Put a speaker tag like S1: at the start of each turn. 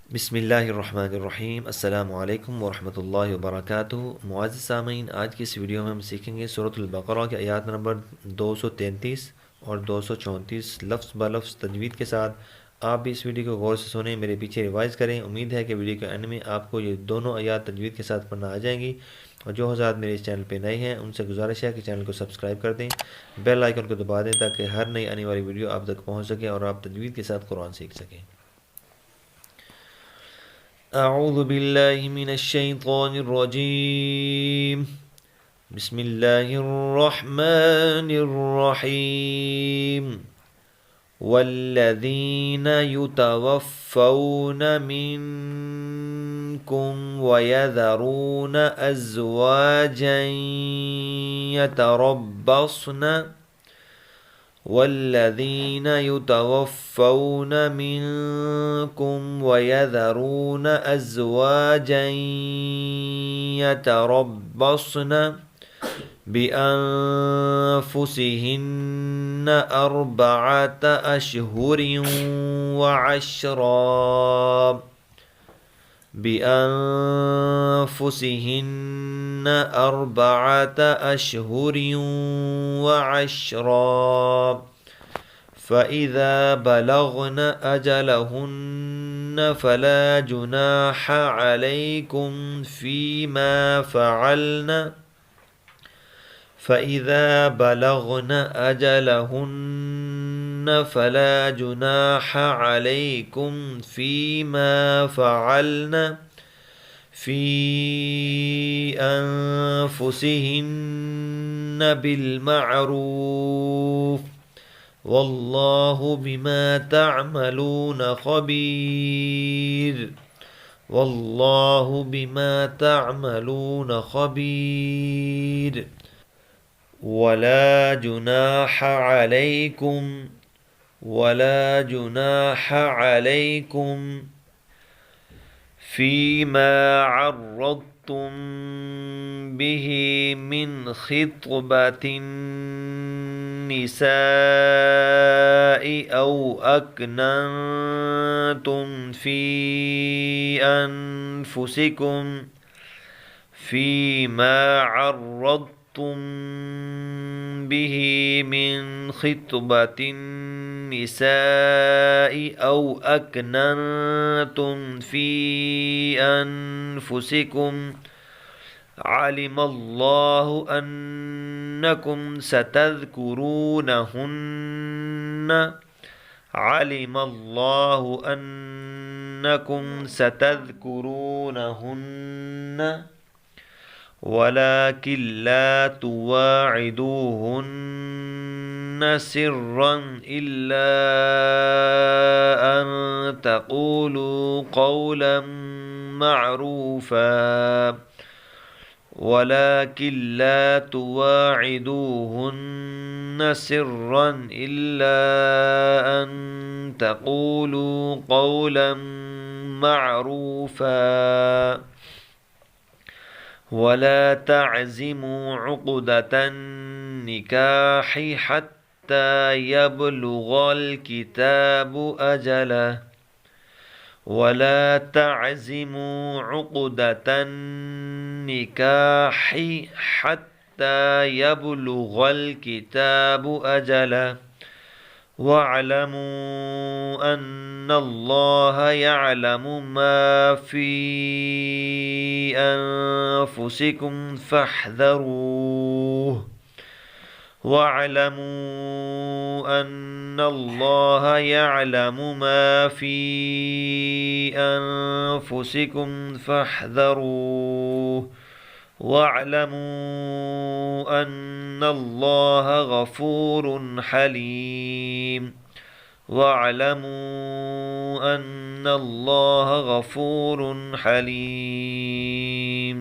S1: बिस्मिल्लाहिर्रहमानिर्रहीम। अस्सलामु अलैकुम वरहमतुल्लाहि वबरकातुहू। मुअज़्ज़िज़ सामीन, आज की इस वीडियो में हम सीखेंगे सूरतुल बक़रा की आयत नंबर 233 और 234 लफ्ज़ ब लफ्ज़ तजवीद के साथ। आप भी इस वीडियो को गौर से सुनें, मेरे पीछे रिवाइज़ करें। उम्मीद है कि वीडियो के एंड में आपको ये दोनों आयत तजवीद के साथ पढ़ना आ जाएंगी। और जो हज़रात मेरे इस चैनल पर नए हैं उनसे गुजारिश है कि चैनल को सब्सक्राइब कर दें, बेल आइकन को दबा दें ताकि हर नई आने वाली वीडियो आप तक पहुँच सके और आप तजवीद के साथ कुरान सीख सकें। अऊज़ु बिल्लाहि मिनश शैतानिर रजीम। बिस्मिल्लाहिर रहमानिर रहीम। वल्लज़ीना युतवफ़्फ़ौना मिनकुम वयज़रूना अज़वाजन यतरब्बस्ना वल्लज़ीन युतवफ़्फ़ौन मिनकुम वयज़रून अज़वाजन यतरब्बस्न बिअन्फुसिहिन्न अर्बअत अशहुरिन व अशरा बिअन्फुसिहिन्न अर्बअत अशहुरिन व अशरा फ़इज़ा बलग़न अजलहुन्न फ़ला जुनाह अलैकुम फ़ीमा फ़अल्न फ़इज़ा बलग़न अजलहुन्न फ़ला जुनाह अलैकुम फ़ीमा फ़अल्न फ़ी अन्फुसिहिन्न बिलमअरूफ़ वल्लाहु बिमा तअमलून खबीर। वल्लाहु बिमा तअमलून खबीर। वला जुनाह अलैकुम वला जुनाह अलैकुम फ़ीमा अर्रद्तुम बिही मिन ख़ित्बतिन निसाइ औ अकनंतुम फ़ी अनफुसिकुम फ़ीमा अर्रद्तुम बिही मिन ख़ित्बतिन निसाइ औ अकनंतुम फ़ी अनफुसिकुम अलिमल्लाहु अन्नकुम सतज़कुरूनहुन्न अलिमल्लाहु अन्नकुम सतज़कुरूनहुन्न वलाकिन ला तुवाइदूहुन्न सिर्रन इल्ला अन तक़ूलू क़ौलन मअरूफ़ा वलाकिन ला तुवाइदूहुन्न सिर्रन इल्ला अन तक़ूलू क़ौलन मअरूफ़ा वला तअज़िमू उक़दतन निकाहि हत्ता यबलुगल किताबु अजलह वला तअज़िमू उक़दतन निकाहि हत्ता यबलुगल किताबु अजलह वअलमू अन्नल्लाह यअलमु मा फ़ी अनफुसिकुम फ़ाहज़रूह वअलमू अन्नल्लाह यअलमु मा फ़ी अनफुसिकुम फ़ाहज़रूह वअलमू अन्नल्लाह गफ़ूरुन हलीम वअलमू अन्नल्लाह गफ़ूरुन हलीम।